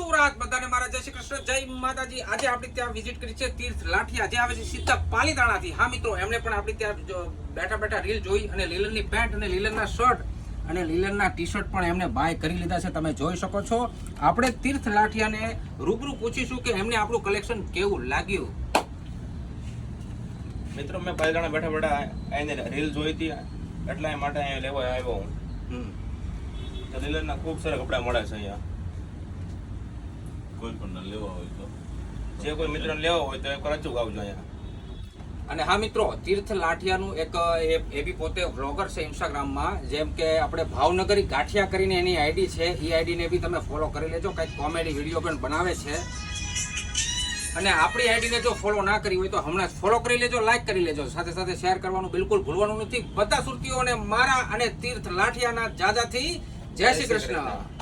સુરત બધાને મારા જય શ્રી કૃષ્ણ, જય માતાજી। આજે આપણે ત્યાં વિઝિટ કરી છે તીર્થ લાઠિયા, જે આવે છે સીધા પાલીતાણાથી। હા મિત્રો, એમને પણ આપણે ત્યાં બેઠા બેઠા રીલ જોઈ અને લીલનની પેન્ટ અને લીલનના શર્ટ અને લીલનના ટી શર્ટ પણ એમને બાય કરી લીધા છે, તમે જોઈ શકો છો। આપણે તીર્થ લાઠિયાને રૂબરૂ પૂછીશું કે એમને આપણું કલેક્શન કેવું લાગ્યું। મિત્રો, મેં પાલીતાણા બેઠા બેઠા આઈને રીલ જોઈ હતી, એટલા માટે અહીંયા લેવા આવ્યો હું। તો લીલનના ખૂબ સારા કપડા મળે છે અહીંયા। કોઈ પણ લેવા હોય તો જે કોઈ મિત્રને લેવા હોય તો એકવાર અચૂક આવજો અહીંયા। અને હા મિત્રો, તીર્થ લાઠિયાનું એક એ બી પોતે વ્લોગર છે ઇન્સ્ટાગ્રામમાં, જેમ કે આપણે ભાવનગરી ગાંઠિયા કરીને એની આઈડી છે, એ આઈડીને બી તમે ફોલો કરી લેજો, કંઈક કોમેડી વિડીયો પણ બનાવે છે। અને આપણી આઈડીને જો ફોલો ના કરી હોય તો હમણાં જ ફોલો કરી લેજો, લાઈક કરી લેજો, સાથે સાથે શેર કરવાનું બિલકુલ ભૂલવાનું નથી। બધા સુરતીઓને મારા અને તીર્થ લાઠિયાના જાજાથી જય શ્રી કૃષ્ણ।